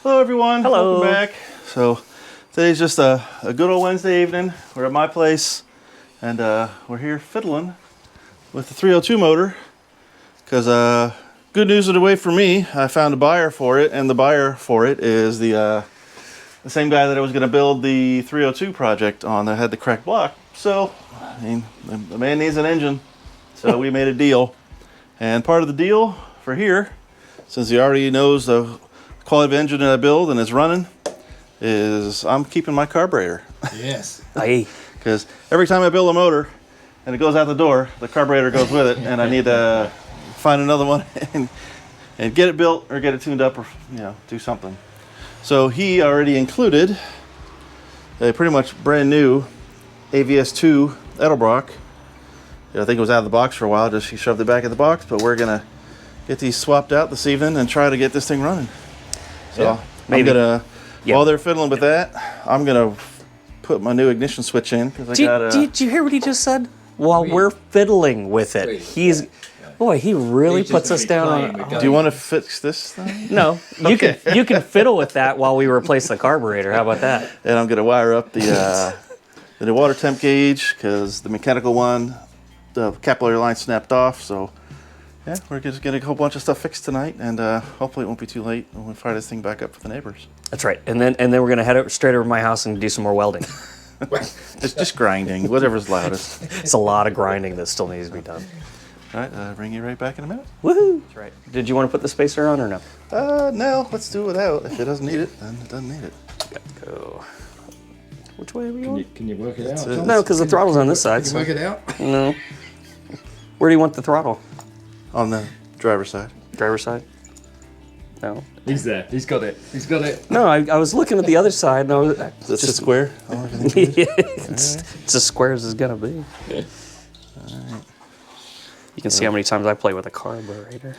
Hello everyone. Hello. Welcome back. So today's just a good old Wednesday evening. We're at my place and we're here fiddling with the 302 motor because good news of the way for me. I found a buyer for it, and the buyer for it is the same guy that I was going to build the 302 project on that had the cracked block. So I mean, the man needs an engine, so we made a deal. And part of the deal for here, since he already knows the quality of engine that I build and is running, is I'm keeping my carburetor. Yes. Aye. Because every time I build a motor and it goes out the door, the carburetor goes with it, and I need to find another one and get it built or get it tuned up or do something. So he already included a pretty much brand new AVS2 Edelbrock. I think it was out of the box for a while, just he shoved it back in the box, but we're gonna get these swapped out this evening and try to get this thing running. So Yeah, I'm gonna, while they're fiddling with that, I'm gonna put my new ignition switch in because Did you hear what he just said? While we're fiddling with it, boy, he really puts us down on. Do you want to fix this thing? No, you can fiddle with that while we replace the carburetor. How about that? And I'm gonna wire up the water temp gauge because the mechanical one, the capillary line snapped off. So yeah, we're just getting a whole bunch of stuff fixed tonight, and hopefully it won't be too late when we fire this thing back up for the neighbors. That's right. And then we're gonna head straight over to my house and do some more welding. Just grinding, whatever's loudest. It's a lot of grinding that still needs to be done. All right, bring you right back in a minute. Woohoo! That's right. Did you want to put the spacer on or no? No, let's do it without. If it doesn't need it, then it doesn't need it. Gotta go. Which way are we going? Can you work it out? it. Tom? No, because the throttle's on this side. Can you work it out? No. Where do you want the throttle? On the driver's side. Driver's side? No. He's there. He's got it. He's got it. No, I was looking at the other side and I was Is this a square? Oh, everything is? it's as square as it's gonna be. All right. You can see how many times I play with a carburetor.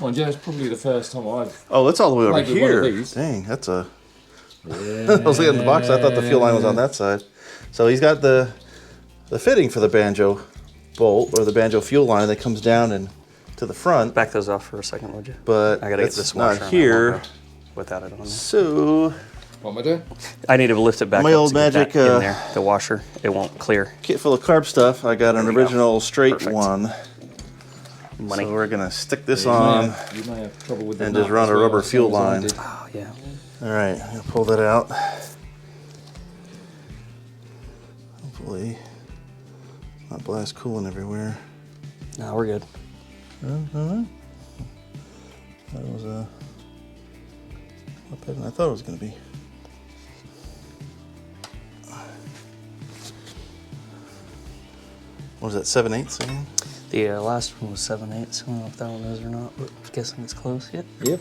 Well, yeah, it's probably the first time I've. Oh, it's all the way over Like with one of here. these. Dang, that's a. I was looking at the box. I thought the fuel line was on that side. So he's got the fitting for the banjo bolt or the banjo fuel line that comes down and to the front. Back those off for a second, would you? But I gotta get that's this washer not on here. that one, without it on there. So What am I doing? I need to lift it back My up old to get magic, that in there. The washer, it won't clear. kit full of carb stuff. I got an There we go. original straight Perfect. one. Money. So we're gonna stick this You may on. have- You may have trouble with the and nut just run as a well, rubber same fuel as I line. did. Oh yeah. All right, I'm gonna pull that out. Hopefully, not blast cooling everywhere. No, we're good. That was a lot better than I thought it was going to be. What was that, 7/8 again? The last one was 7/8. I don't know if that one is or not, but I'm guessing it's close. Yep. Yep.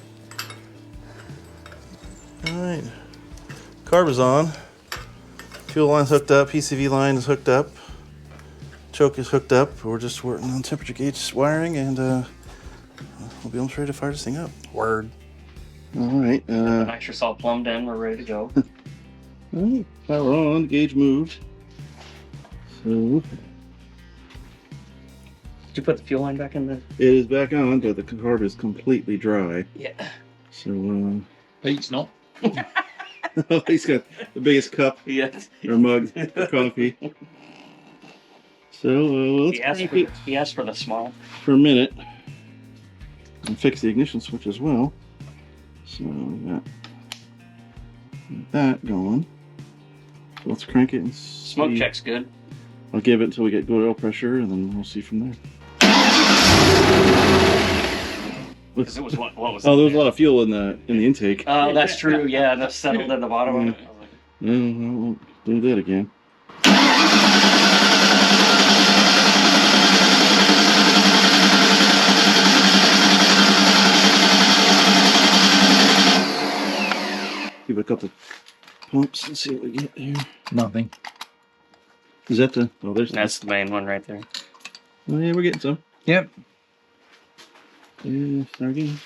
All right, carb is on. Fuel line's hooked up. PCV line is hooked up. Choke is hooked up. We're just working on temperature gauge wiring, and we'll be almost ready to fire this thing up. Word. All right. Nitrous all plumbed in. We're ready to go. All right, power on. Gauge moved. So Did you put the fuel line back in there? it is back on, but the carb is completely dry. Yeah. So Pete's not. he's got the biggest cup Yeah. or mug of coffee. So let's crank it He asked for the small. for a minute and fix the ignition switch as well. So we got that going. So let's crank it and see. Smoke check's good. I'll give it until we get good oil pressure, and then we'll see from there. Because it was what was Oh, there was a lot of fuel in the intake. Oh, that's true. Yeah, and that's settled in the bottom of it. No, I won't do that again. Give it a couple pumps and see what we get here. Nothing. Is that the? Oh, there's. That's the main one right there. Oh yeah, we're getting some. Yep. Yeah, start again.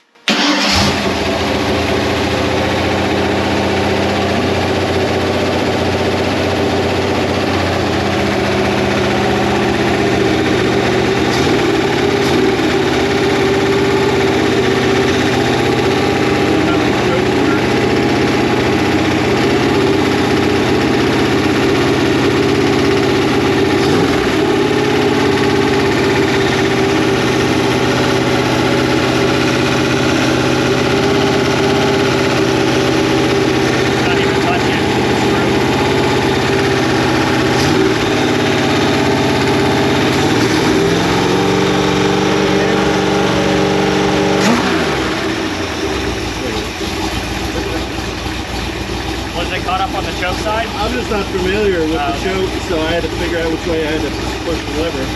on the choke side? I'm just not familiar with the choke, so I had to figure out which way I had to push the lever.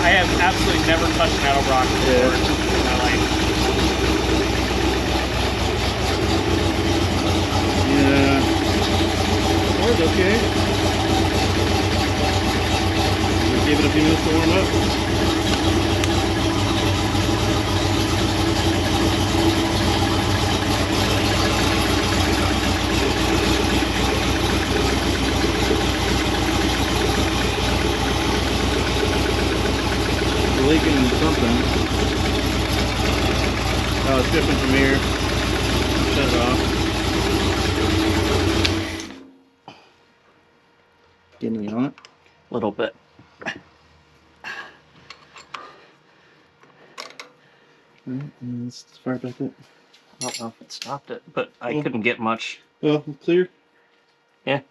I have absolutely never touched an Edelbrock before in my life. Yeah. Car's okay. Just give it a few minutes to warm up. Leaking something. Oh, it's dripping from here. Shut it off. Getting me on it? A little bit. Alright, let's fire back up. I don't know if it stopped it, but I couldn't get much. Oh, clear? Yeah.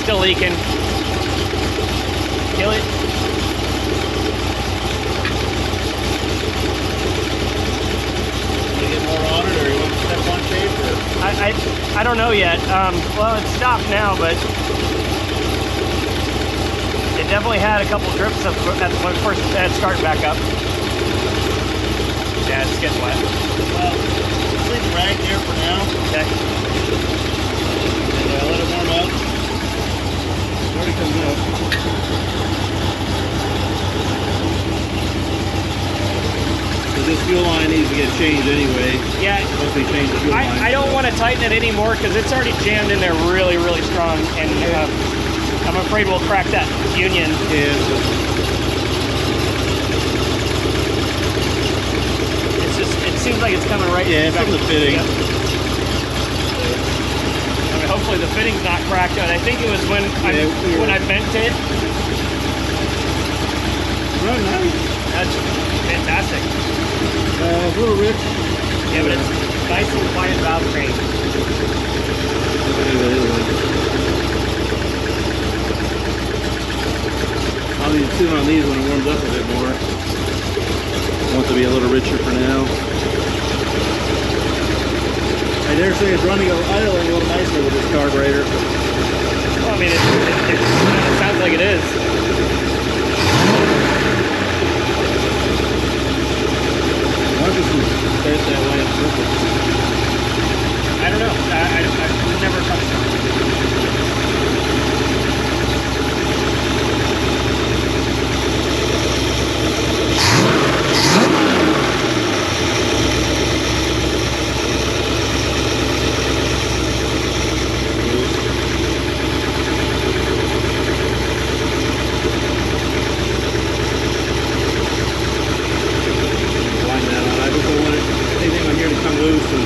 Still leaking. Kill it. You get more on it, or you want to step on shape? Or? I don't know yet. Well, it stopped now, but it definitely had a couple drips of when it first had started back up. Yeah, it's getting wet. Well, let's leave it right there for now. Okay. And let it warm up. It already comes up. So this fuel line needs to get changed anyway. Yeah. Hopefully change the fuel line. I don't want to tighten it anymore because it's already jammed in there really, really strong, and I'm afraid we'll crack that union. Yeah. It's just, it seems like it's coming right. Yeah, it's back from the fitting. Yep. I mean, hopefully the fitting's not cracked. And I think it was when I bent it. Run nice. That's fantastic. A little rich. Yeah, but it's nice and quiet valve train. I'll need to tune on these when it warms up a bit more. I want it to be a little richer for now. I dare say it's running idling a little nicer with this carburetor. Well, I mean, it sounds like it is. Why don't you stay that way on purpose? I don't know. I've never touched it. Wind that on. I just don't want anything on here to come loose and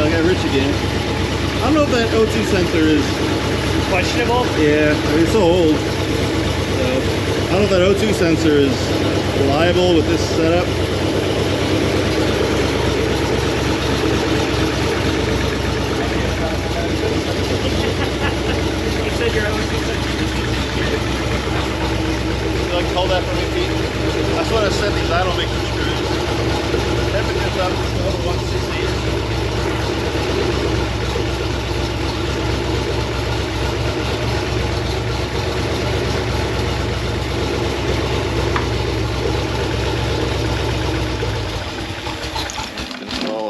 I got rich again. I don't know if that O2 sensor is Questionable? Yeah, I mean, it's so old. So, I don't know if that O2 sensor is reliable with this setup. You said your O2 sensor. You like to hold that for me, Pete? That's what I set these idle mixer screws. Temperature's up to over 160.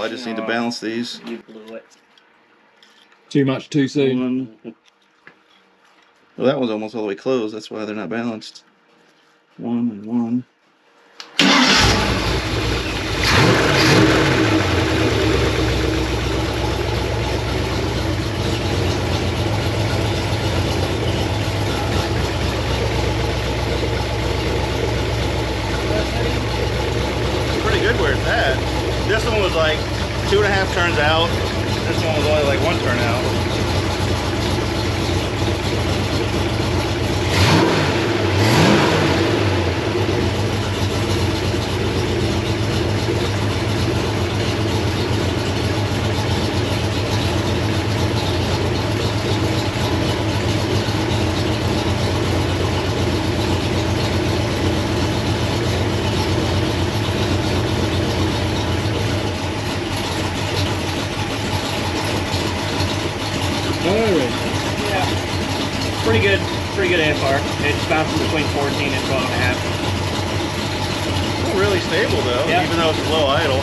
I just need to balance these. You blew it. Too much too soon. Well, that one's almost all the way closed. That's why they're not balanced. 1 and 1. Pretty good where it's at. This one was like 2.5 turns out. This one was only like 1 turn out. Pretty good AFR. It's bouncing between 14 and 12 and a half. Still really stable though, yeah. Even though it's low idle.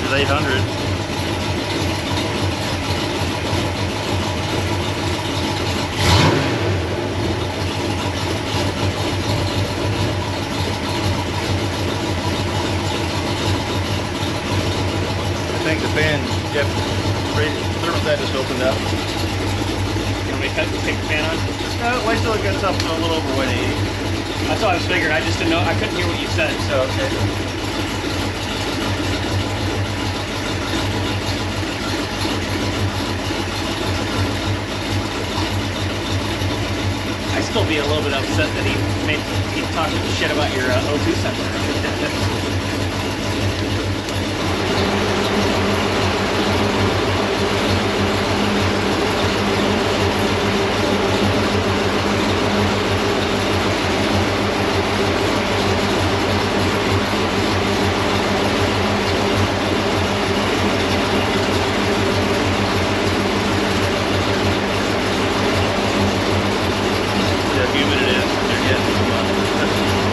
It's 800. I think the fan, yep, thermostat just opened up. Take the fan on? Wait till it gets up to a little over 180. That's what I was figuring. I just didn't know. I couldn't hear what you said, so okay. I'd still be a little bit upset that he talked shit about your O2 sensor.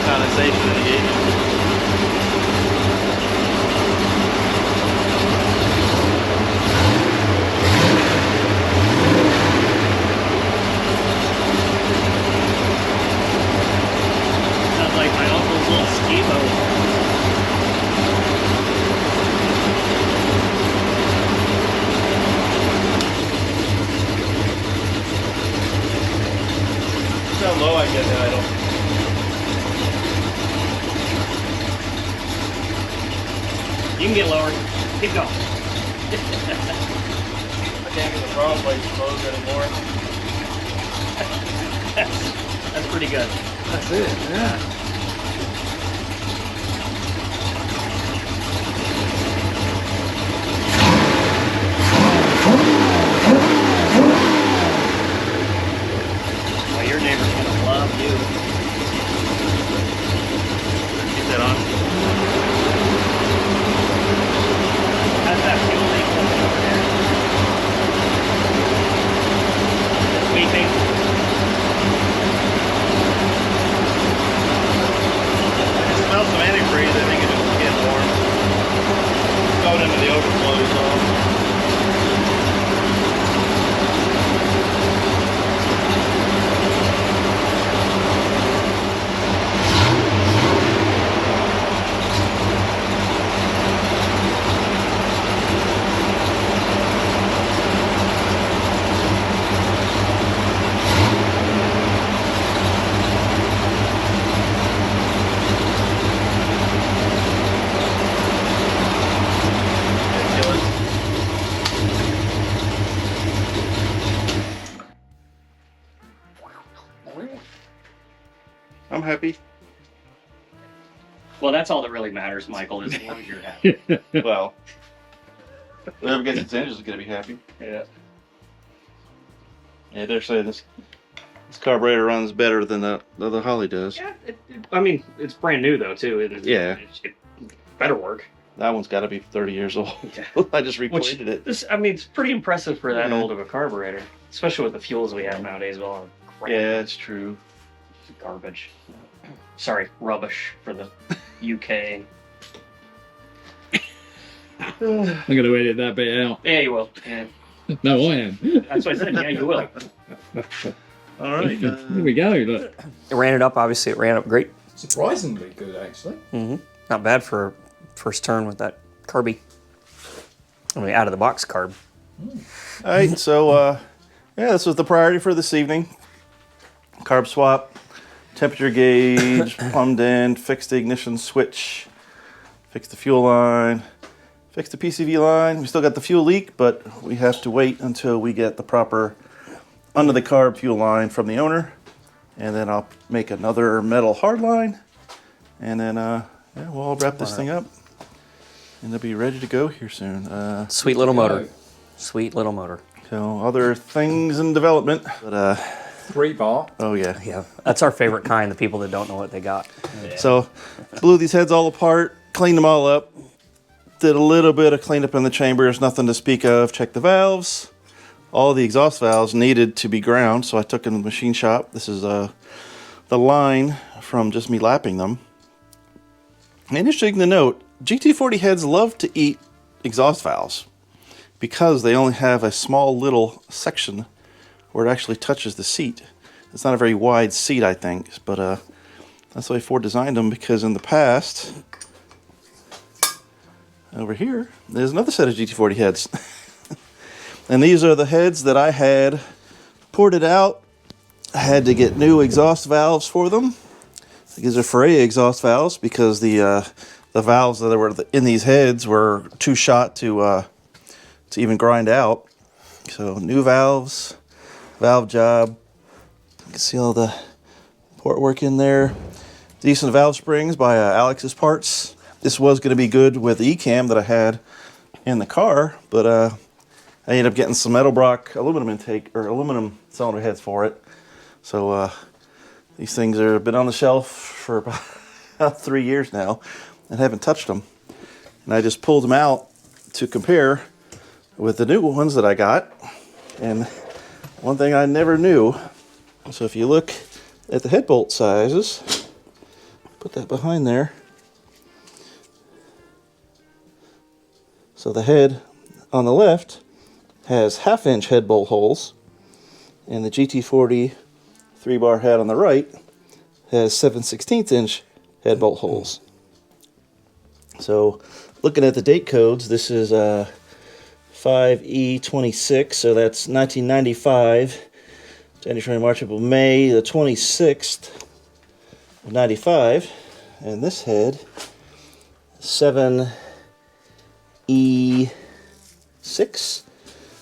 Condensation in the gauge. Sounds like my uncle's little ski boat. That's how low I get the idle. You can get lower. Keep going. I can't get the throttle plate closed anymore. That's pretty good. That's it, yeah. Well, your neighbor's gonna love you. Get that on. How's that fuel leak looking over there? Weeping. I smell some antifreeze. I think it's just getting warm. Going into the overflow, so. I'm happy. Well, that's all that really matters, Michael, is as long as you're happy. Well, whoever gets its engine is going to be happy. Yeah. Yeah, they're saying this carburetor runs better than the Holley does. Yeah, I mean, it's brand new though too. Yeah. It better work. That one's got to be 30 years old. Yeah. I just replated it. I mean, it's pretty impressive for that Yeah. old of a carburetor, especially with the fuels we have nowadays. Well, crap. Yeah, it's true. Garbage. Sorry, rubbish for the UK. I'm going to edit that bit out. Yeah, you will. Yeah. No, I am. That's what I said. Yeah, you will. All right. Here we go. Look. It ran it up. Obviously, it ran up great. Surprisingly good, actually. Not bad for first turn with that carby. I mean, out of the box carb. All right, so yeah, this was the priority for this evening. Carb swap, temperature gauge, plumbed in, fixed the ignition switch, fixed the fuel line, fixed the PCV line. We still got the fuel leak, but we have to wait until we get the proper under the carb fuel line from the owner. And then I'll make another metal hard line. And then yeah, we'll wrap this thing up. And they'll be ready to go here soon. Sweet little motor. Sweet little motor. So other things in development. But 3 bar. oh yeah. Yeah, that's our favorite kind, the people that don't know what they got. So blew these heads all apart, cleaned them all up, did a little bit of cleanup in the chambers, nothing to speak of. Checked the valves. All the exhaust valves needed to be ground, so I took them to the machine shop. This is the line from just me lapping them. And interesting to note, GT40 heads love to eat exhaust valves because they only have a small little section where it actually touches the seat. It's not a very wide seat, I think, but that's the way Ford designed them, because in the past, over here, there's another set of GT40 heads. And these are the heads that I had ported out. I had to get new exhaust valves for them. These are Ferreira exhaust valves because the valves that were in these heads were too shot to even grind out. So new valves, valve job. You can see all the port work in there. Decent valve springs by Alex's Parts. This was going to be good with the E-cam that I had in the car, but I ended up getting some Edelbrock aluminum intake or aluminum cylinder heads for it. So these things have been on the shelf for about 3 years now and haven't touched them. And I just pulled them out to compare with the new ones that I got. And one thing I never knew, so if you look at the head bolt sizes, put that behind there. So the head on the left has 1/2-inch head bolt holes, and the GT40 3-bar head on the right has 7/16-inch head bolt holes. So looking at the date codes, this is 5E26, so that's 1995. January, February, March, April, May, the 26th of 95. And this head, 7E6.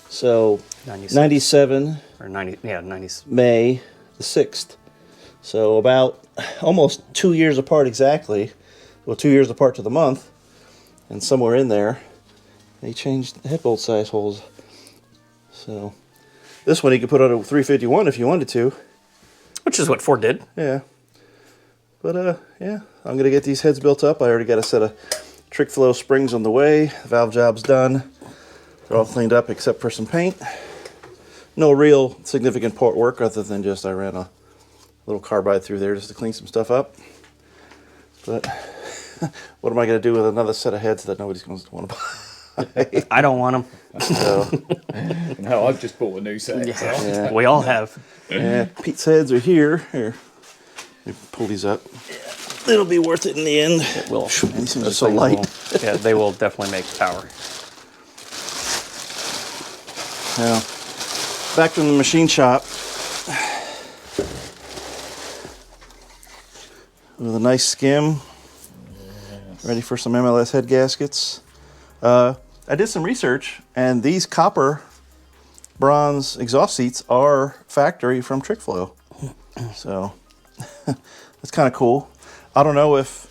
So 97 or 90, yeah, 90s. May the 6th. So about almost 2 years apart exactly. Well, 2 years apart to the month. And somewhere in there, they changed the head bolt size holes. So this one you could put on a 351 if you wanted to. Which is what Ford did. Yeah. But yeah, I'm going to get these heads built up. I already got a set of trick flow springs on the way. The valve job's done. They're all cleaned up except for some paint. No real significant port work other than just I ran a little carbide through there just to clean some stuff up. But what am I going to do with another set of heads that nobody's going to want to buy? I don't want them. So, No, I've just bought a new set. Yeah. So. yeah. We all have. Yeah, Pete's heads are here. Here, let me pull these up. It'll be worth it in the end. It will. These things are Those so things light. will- yeah, they will definitely make power. Now, back from the machine shop with a nice skim, ready for some MLS head gaskets. I did some research, and these copper bronze exhaust seats are factory from Trickflow. So that's kind of cool. I don't know if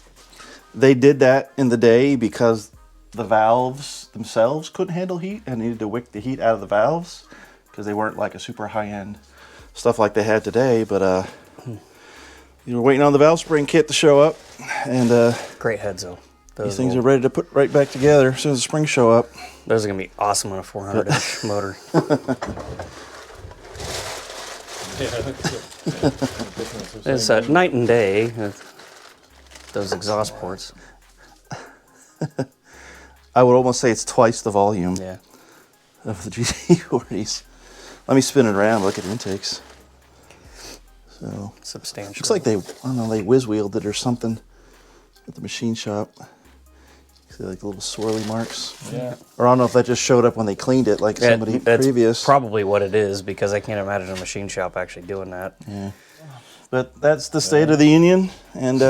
they did that in the day because the valves themselves couldn't handle heat and needed to wick the heat out of the valves because they weren't like a super high-end stuff like they had today. But you were waiting on the valve spring kit to show up, and Great heads, though. these things are ready to put right back together as soon as the springs show up. Those are going to be awesome on a 400-inch motor. It's night and day, those exhaust ports. I would almost say it's twice the volume Yeah. of the GT40s. Let me spin it around, look at the intakes. So Substantial. looks like they, I don't know, they whiz wheeled it or something at the machine shop. See like little swirly marks. Yeah. Or I don't know if that just showed up when they cleaned it, like somebody That's previous. probably what it is, because I can't imagine a machine shop actually doing that. Yeah. But that's the state of the union, and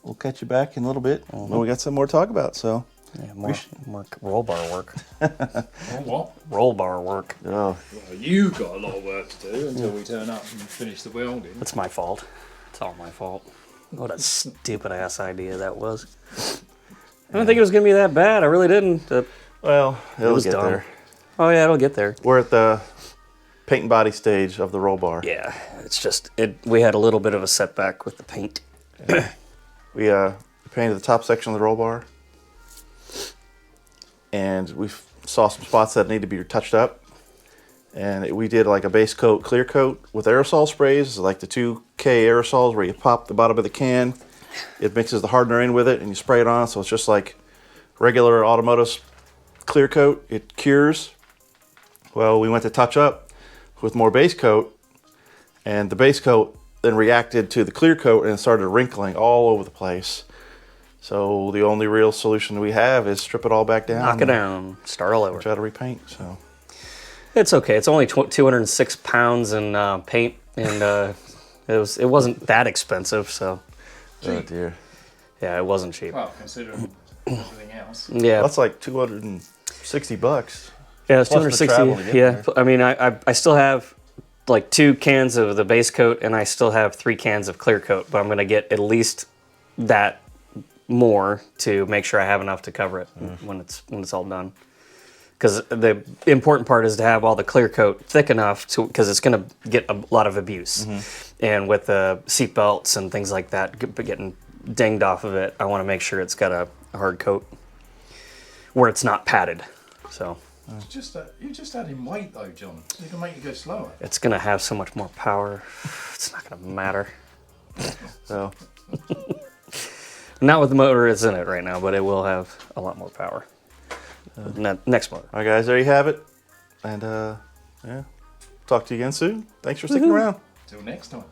we'll catch you back in a little bit when we got some more to talk about. So. Yeah, more roll bar work. Oh, what? Roll bar work. Oh. Well, you got a lot of work to do until we turn up and finish the welding. It's my fault. It's all my fault. What a stupid ass idea that was. I didn't think it was gonna be that bad. I really didn't. Well, it'll was get dumb. there. Oh yeah, it'll get there. We're at the paint and body stage of the roll bar. Yeah, it's just we had a little bit of a setback with the paint. We painted the top section of the roll bar, and we saw some spots that needed to be touched up. And we did like a base coat, clear coat with aerosol sprays, like the 2K aerosols where you pop the bottom of the can. It mixes the hardener in with it, and you spray it on, so it's just like regular automotive clear coat. It cures. Well, we went to touch up with more base coat, and the base coat then reacted to the clear coat and started wrinkling all over the place. So the only real solution we have is strip it all back down. Knock it down. Start all over. Try to repaint. So It's okay. It's only 206 pounds in paint, and it wasn't that expensive. So oh dear. yeah, it wasn't cheap. Well, considering everything else. Yeah, That's like $260. yeah, it's plus the 260. travel to get Yeah, there. I mean, I still have like 2 cans of the base coat, and I still have 3 cans of clear coat. But I'm gonna get at least that more to make sure I have enough to cover it when it's all done. Because the important part is to have all the clear coat thick enough to, because it's going to get a lot of abuse. And with the seat belts and things like that getting dinged off of it, I want to make sure it's got a hard coat where it's not padded. So You just add in weight though, John. You can make you go slower. it's going to have so much more power. It's not going to matter. So Not with the motor it's in it right now, but it will have a lot more power. Next motor. all right, guys, there you have it. And yeah, talk to you again soon. Thanks for sticking around. Till next time.